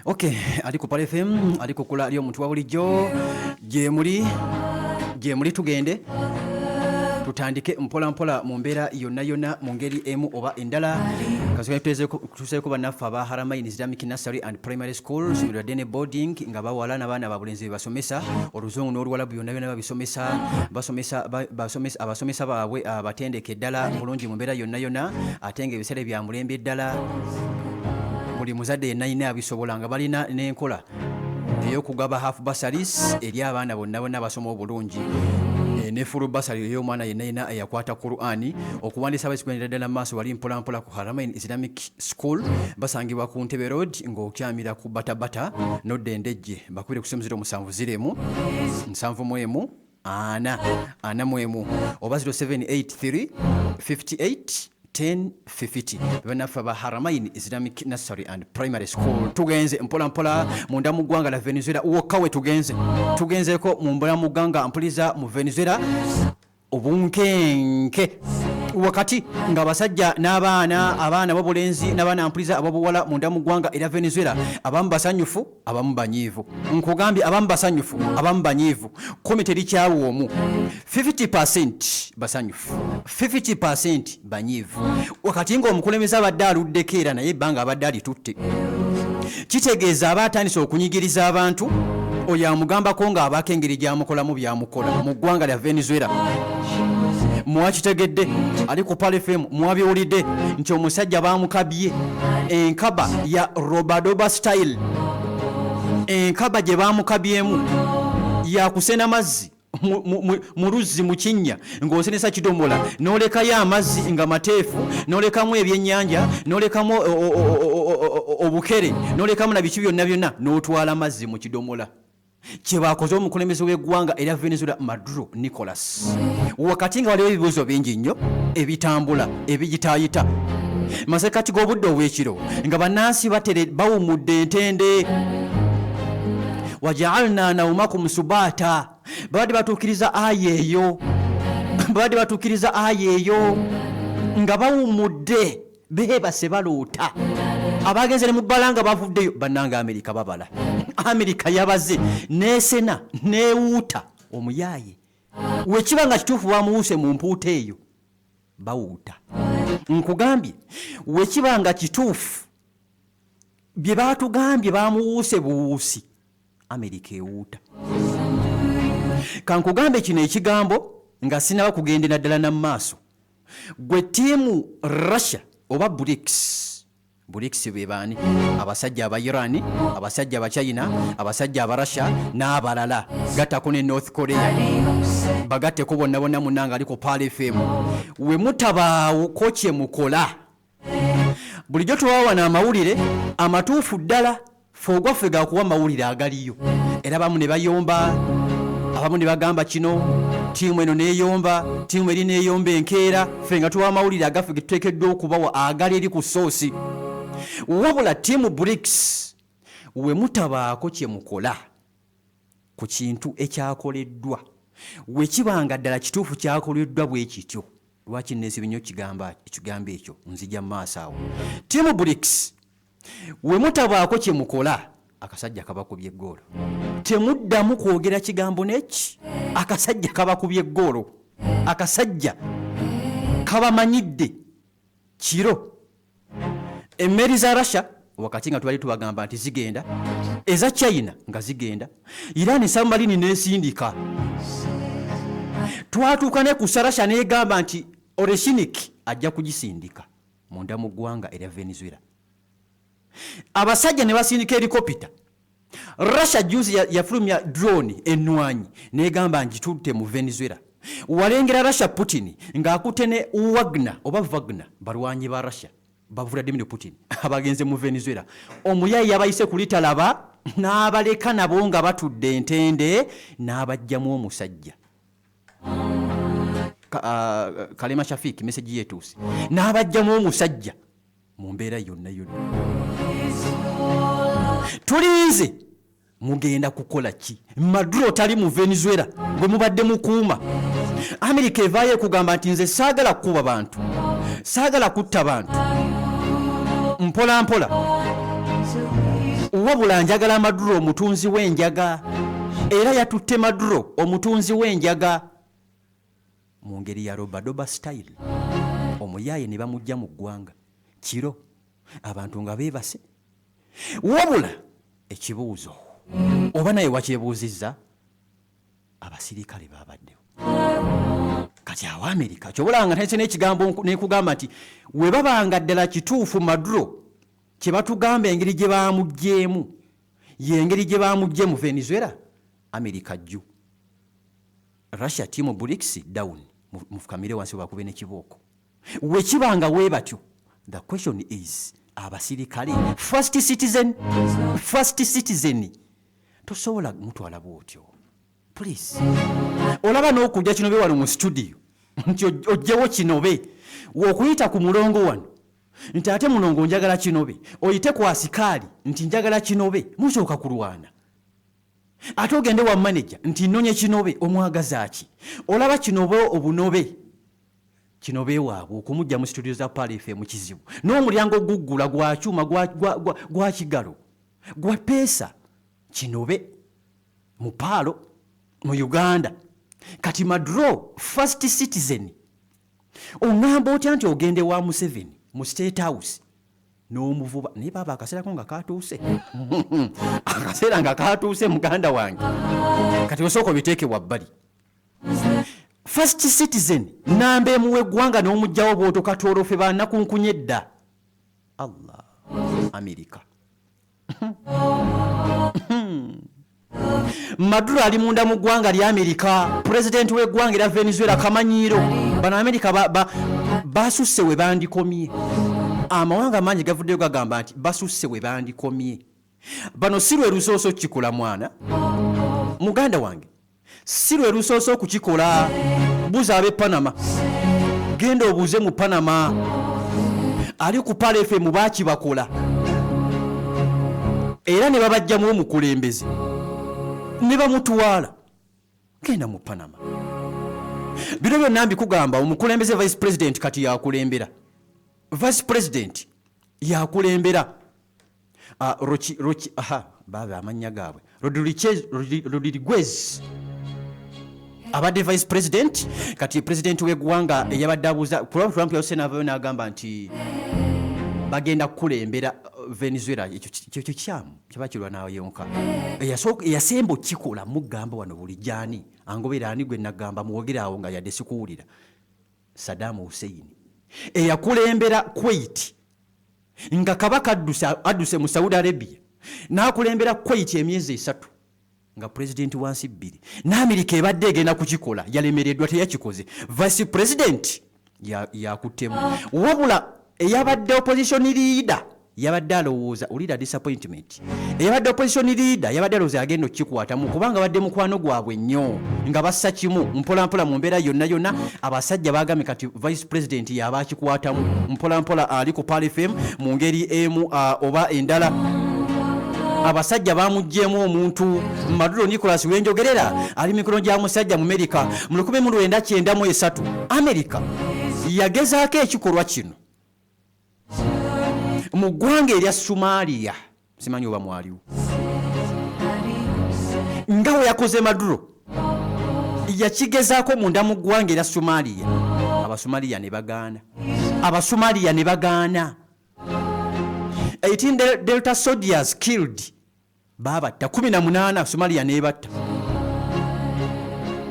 Okay, ali ku Pale FM, ali ku kula ali omuntu wa bulijjo gye muli tugende tutandike mpola mpola mu mbeera yonna mu ngeri emu oba endala tuseeko bannaffe aba Haramain Islamic Nursery and Primary School Subiradene Boarding nga bawala n'abaana babulenzi basomesa oluzungu n'oluwalabu byonna babisomesa abasomesa baabwe abatendeke eddala bulungi mu mbeera yonna ate nga ebiseera bya mulembe eddala buli muzadde yenna ayina abisobola nga balina n'enkola ey'okugaba half bursaries eri abaana bonna abasoma obulungi ne full bursary ey'omwana yenna eyakwata Qur'ani okuwandiisa abasikwanira ddala mu maaso wali mpolampola ku Haramain Islamic School basangibwa ku Ntebe Road ng'okyamira ku Batabata n'oddendejje bakubire ku 0707 71 41 oba 0783 58 1050 banafa ba Haramain Islamic Nursery and Primary School. Tugenze mpola munda mu ggwanga la Venezuela wokawe tugenzeko mu mbola mu ggwanga ampuliza mu Venezuela obunkenke wakati nga basajja n'abaana b'obulenzi n'abaana ampuliza ababuwala munda mu ggwanga era Venezuela abamu basanyufu abamu banyiivu nkugambye abamu basanyufu abamu banyiivu komite likyawo omu 50% basanyufu 50% banyiivu wakati ng'omukulembeze abadde aluddeko era naye ebbanga abadde alitutte kitegeeza aba atandise okunyigiriza abantu oyo amugambako ng'abaako engeri gy'amukolamu byamukola mu ggwanga lya Venezuela mwakitegedde ali ku Pale FM mwabiwulidde nti omusajja baamukabye enkaba ya Robadoba style enkaba gye baamukabyemu yakusena mazzi mu luzzi mu kinnya ng'osenesa kidomola n'olekayo amazzi nga mateefu n'olekamu ebyennyanja n'olekamu obukere n'olekamu na biki byonna n'otwala amazzi mu kidomola kyebakoze omukulembeze w'eggwanga era Venezuela Maduro Nicolas wakati nga waliwo ebibuuzo bingi nnyo ebitambula ebigitaayita masekati g'obudde obw'ekiro nga bannansi bawumudde entende wajaalna naumakum subata babadde batuukiriza aya eyo nga bawumudde beebase baloota abagenze ne mu bbala bavuddeyo bannanga Amerika yabaze neesena neewuuta omuyaaye wekiba nga kituufu bamuwuuse mu mpuuta eyo bawuuta nkugambye wekiba nga kituufu bye baatugambye bamuwuuse buwuusi Amerika ewuuta kankugambye kino ekigambo nga sinaba kugenda naddala n'amaaso gwe ttiimu Russia oba BRICS be baani abasajja aba Iran abasajja aba China abasajja aba Russia n'abalala gattako ne North Korea bagatteko bonna munanga ali ku Pale FM we mutabaawo ko kye mukola bulijjo tuwawana amawulire amatuufu ddala fogwaffe gakuwa amawulire agaliyo era bamu ne bayomba abamu ne bagamba kino tiimu eno neeyomba tiimu eri neeyomba enkeera ffe nga tuwa amawulire agaffe ge tuteekeddwa okubawa agali eri ku soosi wabula tiimu BRICS we mutabaako kye mukola ku kintu ekyakoleddwa we kibanga ddala kituufu kyakoleddwa bwe kityo lwaki neesiba nnyo ekigambo ekyo nzija mu maaso awo tiimu BRICS we mutabaako kye mukola akasajja kabakubye eggoolo temuddamu kwogera kigambo neki akasajja kabakubye eggoolo akasajja kabamanyidde kiro emmeri za Russia wakati nga twali tubagamba nti zigenda eza China nga zigenda Iran submarine nesindika twatuuka ne ku Russia negamba nti Oreshnik ajja kugisindika munda mu ggwanga erya Venezuela abasajja ne basindika helikopita Russia juzi yafulumya drone ennwanyi negamba ngitutte mu Venezuela walengera Russia Putin ng'akutte ne Wagner balwanyi ba Russia Vladimir Putin abagenze mu Venezuela omuyayi yabayise kulitalaba n'abaleka nabo nga batudde entende n'abajjamu omusajja Kalema Shafik message yetuuse n'abajjamu omusajja mu mbeera yonna tulinze mugenda kukola ki Maduro tali mu Venezuela gwe mubadde mukuuma Amerika evaayo kugamba nti nze saagala kukuba bantu saagala kutta bantu mpola wabula njagala Maduro omutunzi w'enjaga era yatutte Maduro omutunzi w'enjaga mu ngeri ya Robadoba style. Omuyaaye ne bamujja mu ggwanga kiro abantu nga beebase. Wabula ekibuuzo oba naye wakyebuuzizza abasirikale baabaddewo. Kati awo Amerika kyobulanga tense n'ekigambo nekugamba nti we babanga ddala kituufu Maduro kye batugamba engeri gye baamugjeemu y'engeri gye baamugje mu Venezuela, Amerika jju. Russia timu BRICS down mufukamire wansi bakube n'ekibooko. We kibanga we batyo, the question is abasirikale first citizen tosobola mutwala bwotyo. Please olaba n'okujja Kinobe wano mu studio nti ojjewo Kinobe w'okuyita ku mulongo wano nti ate mulongo njagala Kinobe, oyite ku asikaali nti njagala Kinobe, musooka kulwana. Ate ogende wa manager nti nnonye Kinobe, omwagaza ki? Olaba Kinobe obunobe Kinobe waabwe okumujja mu studio za Pale FM kizibu. N'omulyango guggula gwa kyuma gwa kigalo gwa peesa Kinobe mu Palo mu Uganda. Kati Maduro first citizen ongamba otya nti ogende wa Museveni mu State House n'omuvuba naye baba akaseera ko nga katuuse akaseera nga katuuse muganda wange. Kati osooka biteeke wabbali. First citizen nambe muwe gwanga n'omujjawo bw'oto katolofe bannakunkunye dda. Allah Amerika. Maduro ali munda mu ggwanga lya Amerika, president w'eggwanga lya Venezuela kamanyiiro. Bano Amerika basusse we bandikomye. Amawanga mangi gavuddeyo gagamba nti basusse we bandikomye. Bano si lwe lusooso kikola mwana muganda wange, si lwe lusooso kukikola. Buza ab'e Panama, genda obuuze mu Panama ali ku Pale FM baakibakola era ne babajjamu omukulembeze ne bamutwala. Genda mu Panama. Bino byonna mbikugamba omukulembeze vice president kati yakulembera. Vice president yakulembera. Rochi baba amanya gaabwe Rodriguez abadde vice president, kati president w'eggwanga eyabadde abuuza Trump yose n'agamba nti bagenda kukulembera Venezuela. Ekyo kyamu kiba kirwa nawe yonka eyasemba okikola mugamba wano buli gyani angobera ani gwe nagamba muwogere awo nga yadde sikuwulira. Saddam Hussein eyakulembera Kuwait nga kabaka adduse mu Saudi Arabia n'akulembera Kuwait emyezi 3 nga president wansi 2 n'Amerika ebadde egenda kukikola yalemereddwa teyakikoze. Vice president yakuttemu wabula eyabadde opposition leader yabadde alowooza ulira disappointment. Eyabadde opposition leader yabadde alowooza agenda okukikwatamu kubanga badde mukwano gwabwe nnyo nga bassa kimu mpolampola mu mbeera yonna. Abasajja bagambye kati vice president yaba akikwatamu mpolampola ali ku Pale FM mu ngeri emu oba endala. Abasajja bamugjeemu omuntu Maduro Nicholas wenjogerera ali mikono gya musajja mu Amerika mu 1993. Amerika yagezaako ekikolwa kino mu ggwanga erya Somalia, simanyi oba mwaliwo, nga we yakoze Maduro yakigezaako munda mu ggwanga erya Somalia. Abasomaliya ne bagaana. 18 Delta soldiers killed, babatta 18 Somalia nebatta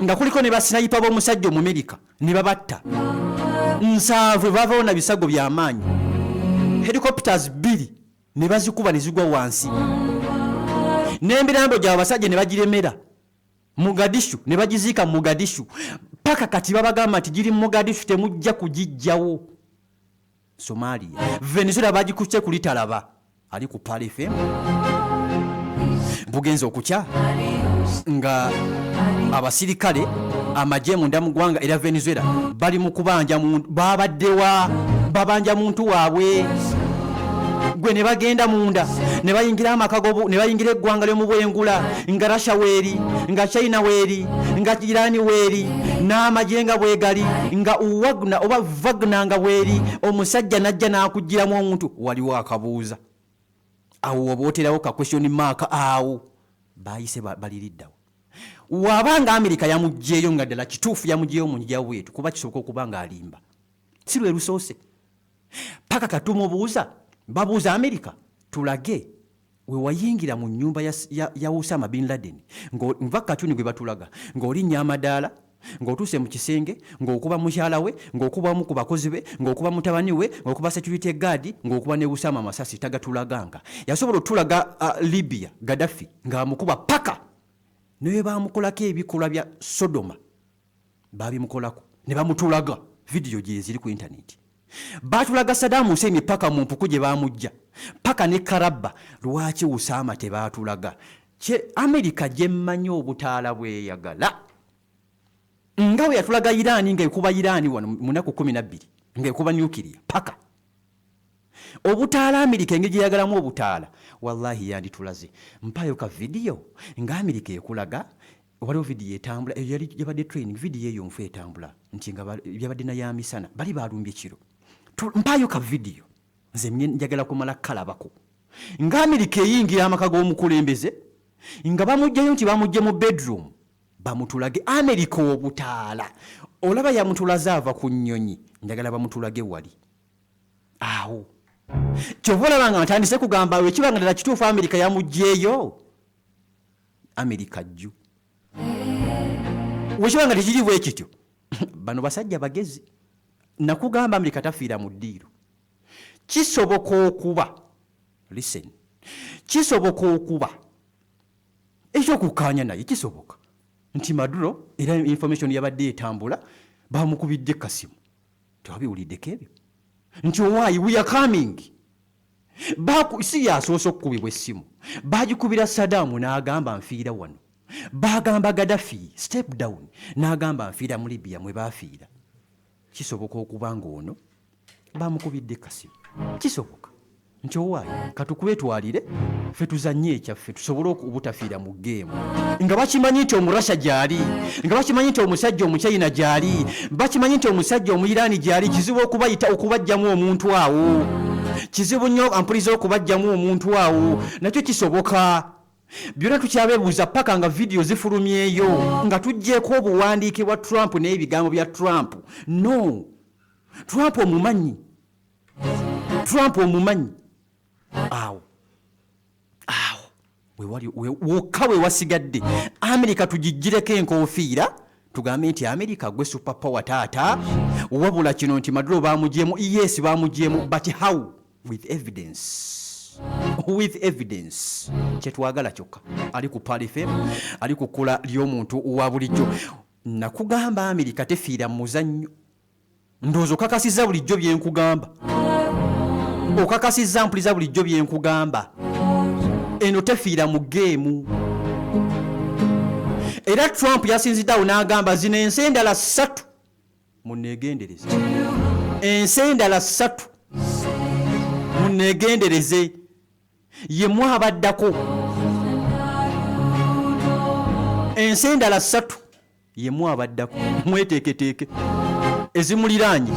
nga kuliko ne basniper b'omusajja Omumerika ne babatta 7 bavaona bisago by'amaanyi. Helicopters 2 ne bazikuba ne zigwa wansi n'emirambo gy'abasajja ne bagiremera Mogadishu ne bagiziika mu Mogadishu. Paka kati babagamba nti giri mu Mogadishu temujja kugijjawo. Somalia Venezuela bagikutte kulitalaba ali ku Pale FM bugenza okukya nga abasirikale amagye munda mu ggwanga era Venezuela bali mu kubanja babanja muntu waabwe gwe ne bagenda munda ne bayingira amakagobu ne bayingira eggwanga lyo mu bwengula nga Russia weeri nga China weeri nga Iran weeri n'amajenga bwegali nga Wagner oba Wagner nga weeri. Omusajja najja n'akugiramu omuntu waliwo akabuuza awo obooterawo ka question mark awo bayise baliriddawo wabanga Amerika yamugjeeyo nga ddala kituufu yamugjeeyo mu njya wetu kuba kisoboka okuba nga alimba si lwe lusoose paka katumubuuza babuuza Amerika tulage we wayingira mu nyumba ya Osama bin Laden nva katuni gwe batulaga ng'olinnya amadaala ng'otuuse mu kisenge ng'okuba mukyala we ng'okubamu ku bakozi be ng'okuba mutabani we ng'okuba security guard ng'okuba ne Osama amasasi tagatulaganga yasobola otulaga Libya Gaddafi ng'amukuba paka naye bamukolako ebikolwa bya Sodoma babimukolako ne bamutulaga video gye ziri ku internet batulaga Saddam Hussein paka mu mpuku gye bamujja paka ne Karaba lwaki Osama tebatulaga Amerika gye mmanyi obutaala bweyagala nga we yatulaga Irani ng'ekuba Irani wano munaku 12 ng'ekuba nuclear paka obutaala Amerika engeri gye yagalamu obutaala wallahi yanditulaze mpayo ka video nga Amerika ekulaga waliwo video etambula eyo yabadde training video eyo nfu etambula nti nga yabadde na yamisana bali balumbye kiro mpayo ka video nze njagala kumala kalabako nga Amerika eyingira amaka g'omukulembeze nga bamugjayo nti bamugje mu bedroom bamutulage Amerika obutaala olaba yamutulaze ava ku nnyonyi njagala bamutulage wali awo kyovolaba nga ntandise kugamba wekibanga ddala kituufu Amerika yamugjeeyo Amerika jju wekibanga tekiri bwe kityo bano basajja bagezi nakugamba Amerika tafiira mu ddiiro kisoboka okuba listen kisoboka okuba ekyokukkaanya naye kisoboka nti Maduro era information yabadde etambula bamukubidde kasimu tewabiwuliddeko ebyo nti why we are coming si yasoose okukubibwa essimu bagikubira Saddam n'agamba nfiira wano bagamba Gaddafi step down n'agamba nfiira mu Libya mwe bafiira kisoboka okuba ng'ono bamukubidde kasimu kisoboka nti why katukubetwalire ffe tuzannye ekyaffe tusobole obutafiira mu geemu nga bakimanyi nti omurasha gyali nga bakimanyi nti omusajja omuchina gyali bakimanyi nti omusajja omuyirani gyali kizibu okubajjamu omuntu awo kizibu nnyo ampuliza okubajjamu omuntu awo nakyo kisoboka byonna tukyabeebuuza paka nga video zifulumyeyo nga tugjeeko obuwandiike bwa Trump n'ebigambo bya Trump no Trump omumanyi awo wokka we wasigadde Amerika tugijjireko enkoofiira tugambe nti Amerika gwe superpower taata wabula kino nti Maduro bamugyemu yes bamugyemu but how with evidence kyetwagala kyokka ali ku Palifem ali kukola ly'omuntu owa bulijjo nakugamba Amerika tefiira mu muzannyo ndowooza okakasizza bulijjo byenkugamba okakasizza mpuliza bulijjo byenkugamba eno tefiira mu geemu era Trump yasinziddawo n'agamba zino ensi endala 3 muneegendereze ensi endala 3 muneegendereze ye mwabaddako ensi endala 3 ye mwabaddako mweteeketeeke ezimuliraanye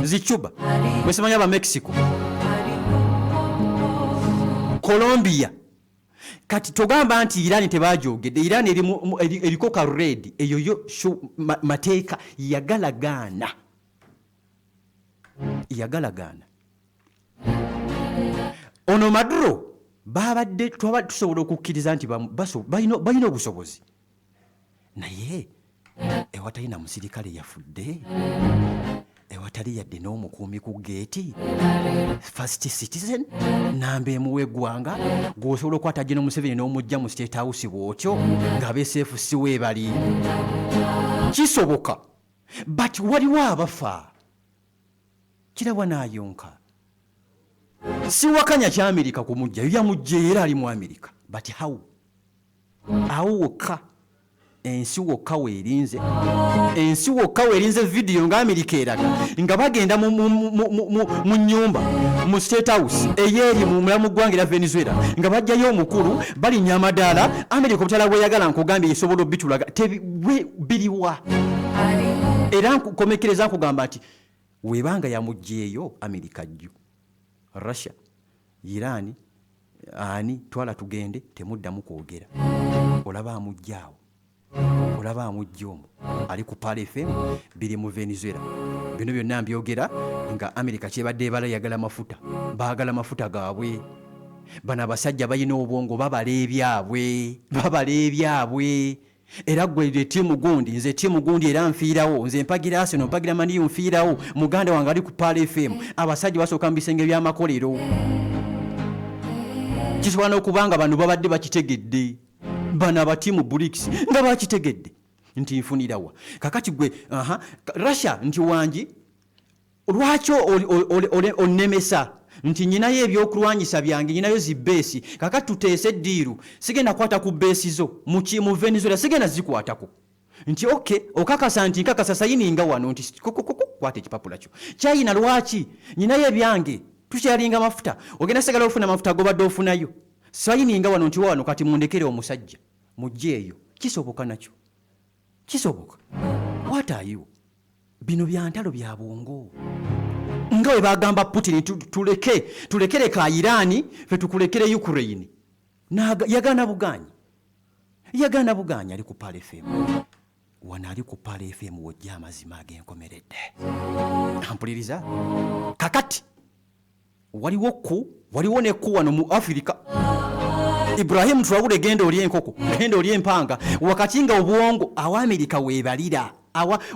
zicuba mwesimanya aba Mexico Colombia kati togamba nti Iran tebajogedde Iran eriko ka red eyo mateeka yagalagaana ono Maduro babadde tusobola okukkiriza nti balina obusobozi naye ewatalina musirikale yafudde ewatali yadde n'omukuumi ku geeti first citizen namba emu w'eggwanga gw'osobola okukwata General Museveni n'omujja mu State House bw'otyo ng'abeeseefu si weebali kisoboka but waliwo abafa kirabwa n'ayonka si wakanya kya Amerika kumujja yamujja era ali mu Amerika but how awo wokka ensi wokka weerinze video nga Amerika eraga nga bagenda mu nyumba mu State House eyeri mu mulamu gwanga era Venezuela nga bajjayo omukulu balinnya amadaala Amerika obutala bweyagala nkugambye esobola obitulaga biriwa era nkukomekereza nkugamba nti webanga yamugjeeyo Amerika jju Russia Iran ani twala tugende temuddamu kwogera olaba amujjaawo olaba amujja omwo ali ku Pal FM biri mu Venezuela bino byonna mbyogera nga America kyebadde ebala yagala mafuta baagala mafuta gaabwe bano abasajja balina obwongo babala ebyabwe era gwe ttiimu gundi nze ttiimu gundi era nfiirawo nze mpagira Arsenal mpagira Man U nfiirawo muganda wange ali ku Pal FM abasajja basooka mu bisenge by'amakolero kisobola n'okubanga bano babadde bakitegedde bano abatiimu BRICS nga bakitegedde nti nfunirawa kakati gwe Russia nti wangi lwaki onnemesa nti nyinayo ebyokulwanyisa byange nyinayo zibeesi kakati tuteese eddiiru sigenda kwata ku beesi zo mu Venezuela sigenda zikwatako nti okakasa nti nkakasa sayininga wano nti kwata ekipapula kyo kyayina lwaki nyinayo ebyange tukyalinga mafuta ogenda segala ofuna mafuta gobadde ofunayo sayininga wano nti wano kati mundekere omusajja mujjeeyo kisoboka nakyo kisoboka watayo bino byantalo bya bwongo nga we bagamba Putin tulekere ka Irani fe tukulekere Ukraine yagana buganyi ali ku Pal FM wana ali ku Pal FM wojja amazima ag'enkomeredde ampuliriza kakati waliwo nekku wano mu Africa Ibrahim Traore genda oli enkoko genda oli empanga wakati nga obwongo awa America webalira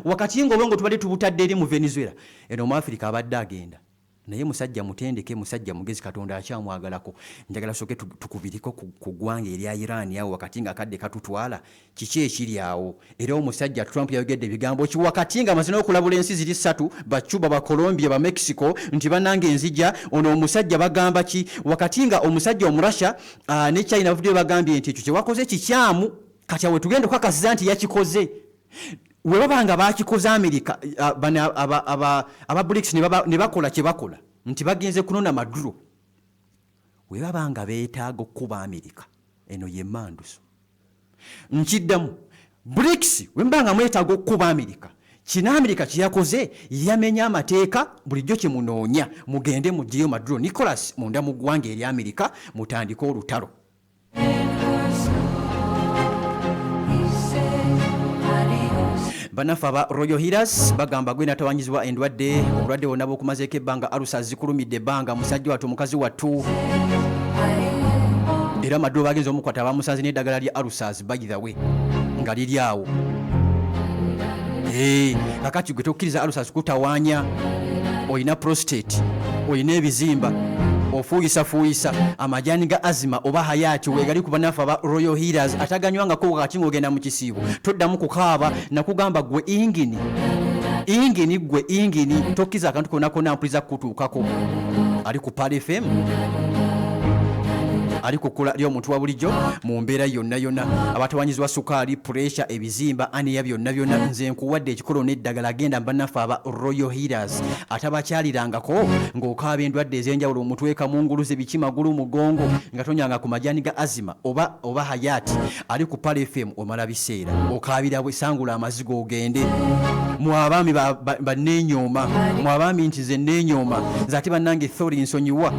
wakati nga obwongo tubadde tubutadde eri mu Venezuela eno mu Africa abadde agenda naye musajja mutendeke musajja mugezi Katonda akyamwagalako njagala soke tukubiriko ku ggwanga erya Iran awo wakati nga kadde katutwala kiki ekiri awo era omusajja Trump yayogedde ebigambo ki wakati nga amazina okulabula ensi ziri 3 ba Cuba ba Colombia ba Mexico nti banange enzija ono omusajja bagamba ki wakati nga omusajja omurasha ne China bavudde bagambye nti ekyo kyewakoze kikyamu kati awe tugenda kwakasiza nti yakikoze we babanga bakikoze America aba BRICS ne bakola kye bakola nti bagenze kunona Maduro we babanga beetaaga okuba America eno ye manduso nkiddamu BRICS we mbanga mwetaaga okuba America kina America kiyakoze yamenya amateeka bulijjo kimunoonya mugende mugiyo Maduro Nicholas munda mu ggwanga eri America mutandika olutalo banafa aba Royal Healers bagamba gwena tawanyizibwa endwadde obulwadde bwonna bw'okumazeeko ebbanga alusa zikulumidde ebbanga musajja wattu omukazi wattu era Maduro bagenze omukwata bamusanze n'eddagala lya alusas by the way nga liri awo kakati gwe tokkiriza alusas kutawaanya olina prostate olina ebizimba ofuuyisa amajani ga azima oba hayati wegali kuba nafa aba Royal Healers ataganywangako wakati ng'ogenda mu kisiibo toddamu kukaaba nakugamba gwe ingini tokkiza akantu konakona mpuliza kutuukako ali ku Pal FM ali kukula lyo omuntu wa bulijjo mu mbeera yonna abatawanyizibwa sukaali pressure ebizimba aniya byonna nze nkuwadde ekikolo n'eddagala agenda banafa aba Royal Healers atabakyalirangako ng'okaaba endwadde ez'enjawulo omutwe kamunguluze bikimagulu mugongo nga tonyanga ku majani ga azima oba hayati ali ku Pal FM omala biseera okaabira bwesangula amazigo ogende mu abaami baneenyooma mu abaami nti ze neenyooma nze ate bannange thori nsonyiwa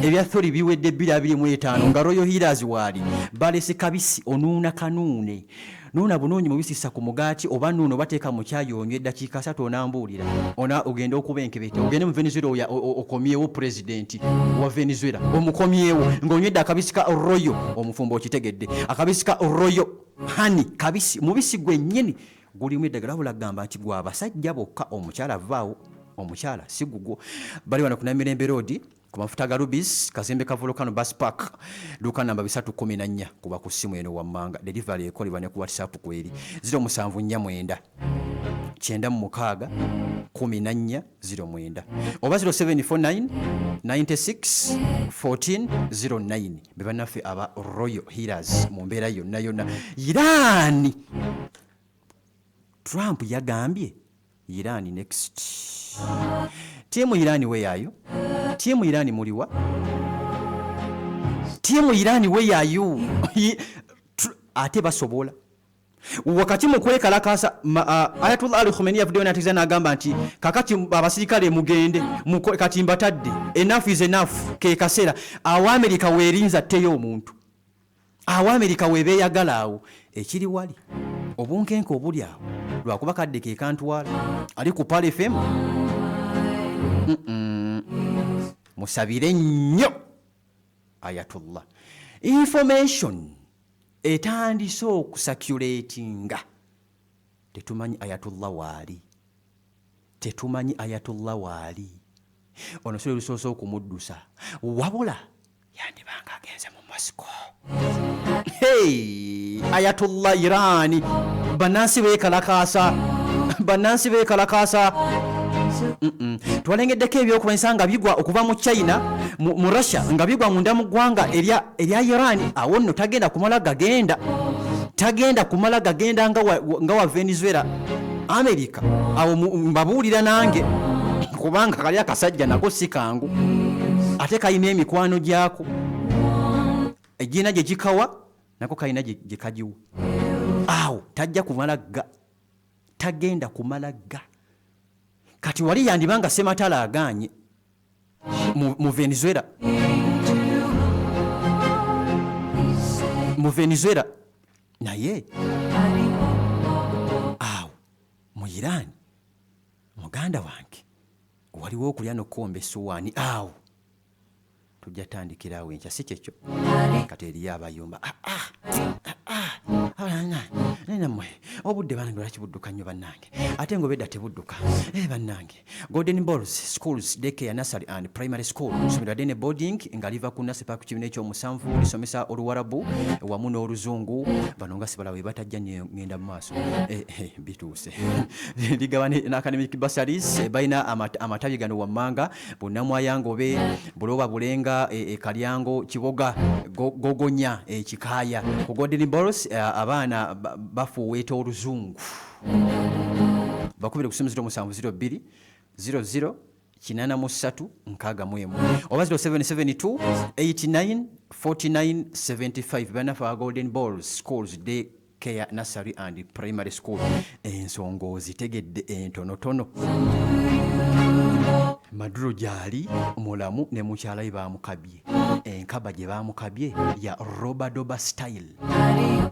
ebya thori biwedde 225 nga Royal Healers waali balese kabisi onuuna kanuune nuuna bunoonyi mubisisa ku mugaati oba nuuno bateeka mu kyayi onywe eddakiika 3 onambuulira ogenda okuba enkebete ogende mu Venezuela okomyewo pulezidenti wa Venezuela omukomyewo ng'onywedde akabisi ka Royal omufumbo okitegedde akabisi ka Royal hani kabisi mubisi gwennyini gulimu eddagala bulagamba nti gwa abasajja bokka omukyala vaawo omukyala si gugwo bali wano ku Namirembe Road ku mafuta ga Rubis kazembe ka Volcano Bus Park duka namba 314 kuba ku simu eno wammanga delivery ekolebwa ne ku WhatsApp kweri 0749 96 1409 oba 0749 96 1409 bebanaffe aba Royal Healers mu mbeera yonna Irani Trump yagambye Irani next timu Irani weyayo timu Irani muliwa timu Irani weyayo ate basobola wakati mu kwekalakasa Ayatollah Ali Khamenei yavuddeyo n'ategeeza n'agamba nti kakati abasirikale mugende kati mbatadde, enough is enough, ke kaseera awo Amerika weerinza tteyo omuntu, awo Amerika webeeyagala awo. Ekiri wali obunkenke obuli awo lwakuba kadde ke kantwala ali ku Pal FM. Musabire nnyo Ayatollah. Information etandise okusaculatinga, tetumanyi Ayatollah waali, tetumanyi Ayatollah waali. Ono solo lusoose okumuddusa, wabula yandibanga agenze mu Moscow. Hey, Ayatollah Irani banansi beekalakaasa, banansi beekalakaasa. Twalengeddeko ebyokulwanyisa nga bigwa okuva mu China mu Russia nga bigwa munda mu ggwanga erya Iran. Awo nno tagenda kumala gagenda nga wa Venezuela. America awo mbabuulira nange kubanga kali akasajja nako si kangu ate kayina emikwano gyako, egina gye gikawa nako kayina gye kagiwa. Awo tagenda kumala ga. Kati wali yandibanga Sematala aganye mu Venezuela, mu Venezuela naye awo mu Iran muganda wange waliwo okulya nokukomba essuwaani. Awo tujja tandikirawo enkya, si kyekyo kati eriyo abayumba namwe obudde banange lwakibudduka nnyo bannange, ate ng'obedda tebudduka bannange. Golden Balls Schools Daycare Nursery and Primary School ssomero ddene boarding nga liva ku Nursery Park kibiina ekyomusanvu lisomesa Oluwarabu wamu n'Oluzungu. Bano nga sibala we batajja ngenda mu maaso bituuse. Ligaba ne academic bursaries balina amatabi gano wammanga Bunnamwayangobe, Buloba Bulenga, Kalyango, Kiboga, Gogonya, Kikaaya. Ku Golden Balls abaana bafuweeta Oluzungu bakubire ku 0702 00 83 61 oba 0772 89 49 75. Banafa wa Golden Balls Schools Daycare Nursery and Primary School. Ensonga ozitegedde entonotono. Maduro gyali mulamu ne mukyala we bamukabye. Enkaba gye bamukabye ya Robadoba style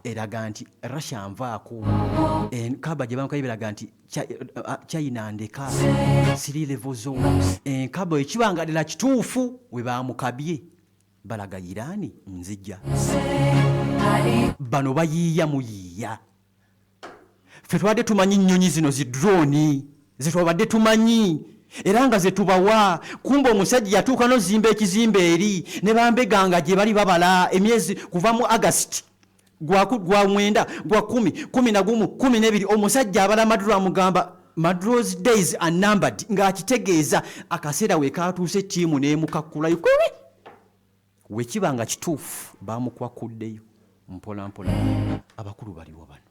eraga nti Russia nvaako. Enkaba gye bamukabye eraga nti China ndeka siri level zone. Enkaba ekibangalira kituufu we bamukabye balaga Irani nzijja. Bano bayiiya muyiiya. Ffe tubadde tumanyi nnyonyi zino zi drone zetwabadde tumanyi era nga zetubawa. Kumba omusajja yatuuka n'ozimba ekizimbe eri ne bambeganga gye bali babala emyezi kuva mu August gwa 9 gwa 10 11 12. Omusajja abala Maduro amugamba Maduro's days are numbered ng'akitegeeza akaseera we katuuse ttiimu n'emukakulayo kwewe wekibanga kituufu bamukwakuddeyo mpola mpola. Abakulu baliwo bano.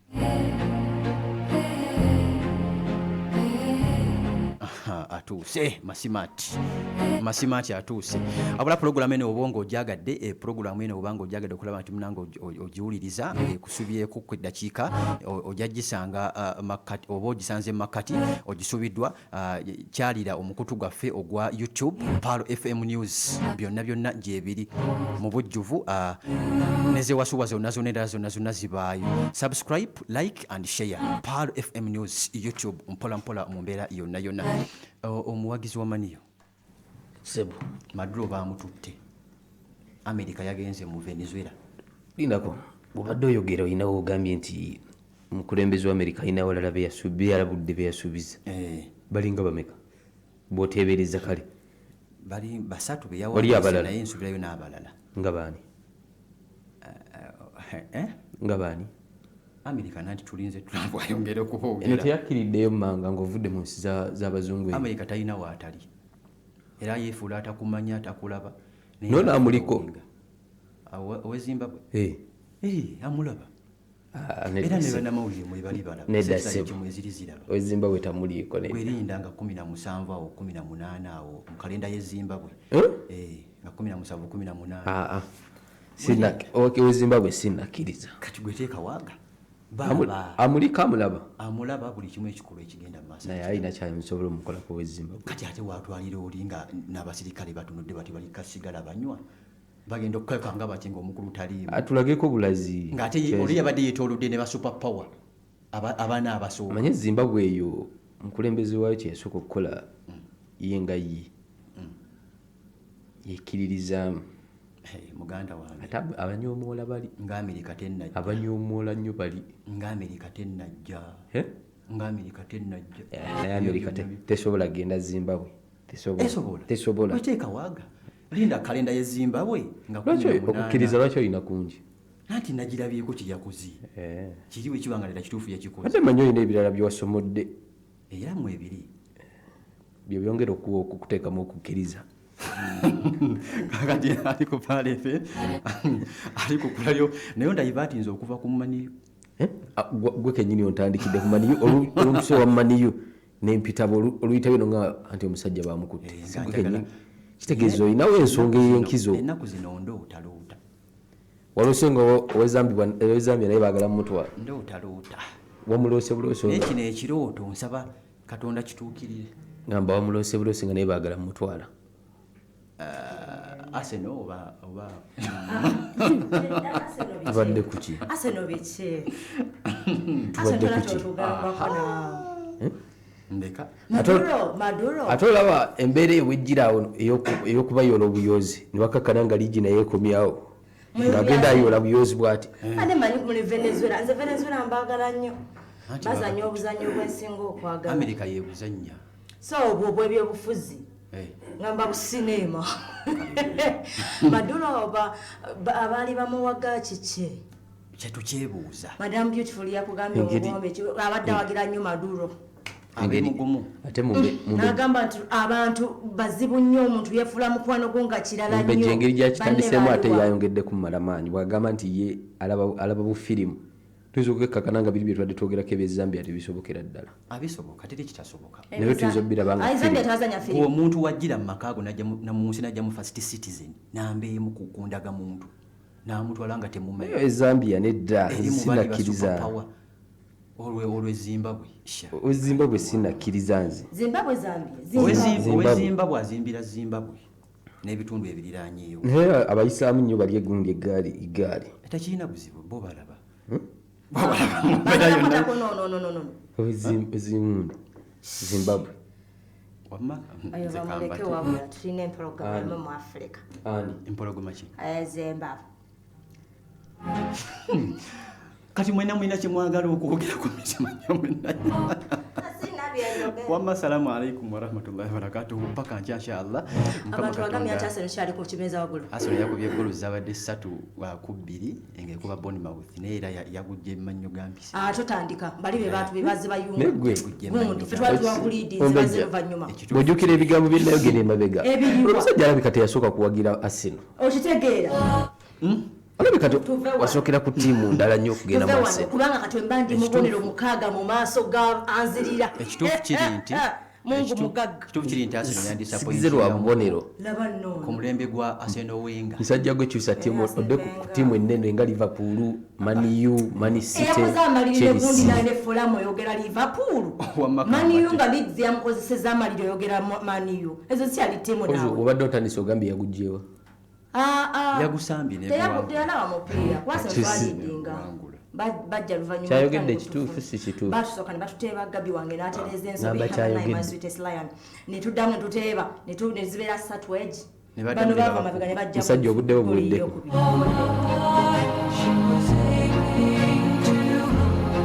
Atuuse Masimati atuuse. Abula programu eno obongo ojagadde programu eno obanga ojagadde okulaba nti munango ogiwuliriza kusubyeko ku dakiika ojaggisanga makati oba ogisanze makati ogisubiddwa kyalira omukutu gwaffe ogwa YouTube Pal FM News byonna gyebiri mu bujjuvu nezewasuwa zonna zibaayo. Subscribe, like and share Pal FM News YouTube mpola mu mbeera yonna. Omuwagizi wa Maniyo Sebu Maduro bamututte. Amerika yagenze mu Venezuela. Linako bw'obadde oyogera oyinawo ogambye nti omukulembeze wa Amerika ayina awalala beyalabudde beyasuubiza. Balinga bameka bw'oteebereza kale? Bali basatu beyawandiise naye nsubirayo n'abalala. Nga baani? Nga baani? Amerika nanti tulinze Trump ayongere okuboogera. Eno teyakkiriddeyo mmanga ng'ovudde mu nsi z'abazungu. Amerika talina waatali era yeefuula atakumanya atakulaba. Nona amuliko owe Zimbabwe amulaba era ne bannamawulire mwe bali balaba. Nedda Sebu owe Zimbabwe tamuliiko. Werinda nga 17 awo 18 awo mu kalenda y'e Zimbabwe nga 17 18. Owe Zimbabwe sinnakkiriza. Kati gwe teeka waaga amulika amulaba buli kimu ekikulu ekigenda mu maaso naye alina kyamusobola omukolako w'ezimbabwe kati ate watwalira oli nga n'abasirikale batunudde bati balikasigala banywa bagenda okukwekanga bati ngaomukulu taliimu atulageko bulazi ng'ate oli yabadde yeetoolodde ne ba super power abaana abasooka manye zimbabwe eyo omukulembeze waayo kyeyasooka okukola ye nga ye yekkiririzaamu muganda wange ate abanyoomoola bali ng'amerika tennajja abanyoomoola nnyo bali ng'amerika tennajja ng'amerika tennajja naye amerika tesobola genda zimbabwe tesobola oteeka waaga linda kalenda ye zimbabwe nga okukkiriza lwaki olina kungi anti nagirabyeko kyeyakoze kiriwe kibangalira kituufu yakikoze ate manyi olina ebirala byewasomodde era mu ebiri byo byongera okukuteekamu okukkiriza kakati ali ku palefe ali kukulayo naye ndayivatinze okuva ku maniyo gwe kenyini ontandikidde ku maniyo olutuso wa maniyo nempitabo oluyita bino nga anti omusajja bamukutte kitegeeza olinawo ensonga ey'enkizo ennaku zino ndootaloota waloose nga owezambia naye baagala mumutwala ndootaloota wamuloose buloose naye kino ekirooto nsaba katonda kituukirire ngamba wamuloose buloose nga naye baagala mumutwala Arsenal oba tubadde kuki Arsenal biki tubadde kuki ndeka Maduro ate olaba embeera ewejjiraawo ey'okubayoola obuyoozi ne bakakkana nga liigi naye ekomyawo ng'agenda ayoola buyoozi bw'ati ate manyi muri Venezuela nze Venezuela mbaagala nnyo bazanya obuzannyo obwesinga okwagala Amerika yebuzannya so obwo ebyobufuzi ngamba businema Maduro abaali bamuwaga kiki kyetukyebuuza Madam Beautiful yakugambye omugombe abadde awagira nnyo Maduro abemugumu ate n'agamba nti abantu bazibu nnyo omuntu yeefula mukwano gwo nga kirala nnyo engeri gyakitandiseemu ate yayongedde kummalamaanyi bwagamba nti ye alaba bufirimu tuyinza okukekkakana nga biri bye twadde twogerako ebyezambia tebisobokera ddala abisoboka ate tekitasoboka naye tuyinza obbirabanga omuntu wajjira mu makaago mu nsi najja mu first citizen nambeemu kukundaga muntu namutwala nga temumanyi ezambia nedda sinakkiriza olwezimbabwe zimbabwe sinakkiriza nze owezimbabwe azimbira zimbabwe n'ebitundu ebiriraanyeewo naye abayisaamu nnyo bali egundi egaali tekirina buzibu bo balaba ezimundi zimbabwe empologoma ki Zimbabwe kati mwena mwina kyemwagala okwogera ku mitima mwena wamma salaamu alaikum warahmatullahi wabarakatuhu paka nkya inshallah abantu bagamya nti Arsenal kyali ku kimeza waggulu Arsenal yakubye golu zabadde 3-2 ngekuba Bournemouth naye era yagujja emannyo gampisi tutandika bali be bantu bebaze bayungu fetwali twakulidi zibaze luvannyuma bw'ojjukira ebigambo byennayogera emabega omusajja alabika teyasooka kuwagira Arsenal okitegeera alabika wasookera ku ttiimu ndala nnyo okugenda mu Arsenal kubanga kati embandi mubonero mukaaga mu maaso ga anzirira ekituufu kiri nti mungu mugagga ekituufu kiri nti Arsenal sigize lwa bubonero laba nno ku mulembe gwa Arsenal Wenger musajja gwe kyusa ttiimu odde ku ttiimu ennene nga Liverpool, Man U, Man City, eyakoze amaliriro gundi nane folamu oyogera Liverpool Man U nga Leeds yamukozeseza amaliriro oyogera Man U ezo sikyali ttiimu nawe obadde otandise ogambye yagugjewa yagusambye teyalaba mupiira kwasa twalidinga bajja luvannyuma kyayogedde ekituufu si kituufu batusooka ne batuteeba Gabi wange n'atereeza ensobi my sweetest lion ne tuddamu ne tuteeba ne zibeera 3 wedge bano baava mabega ne bajja musajja obuddewo buweddeko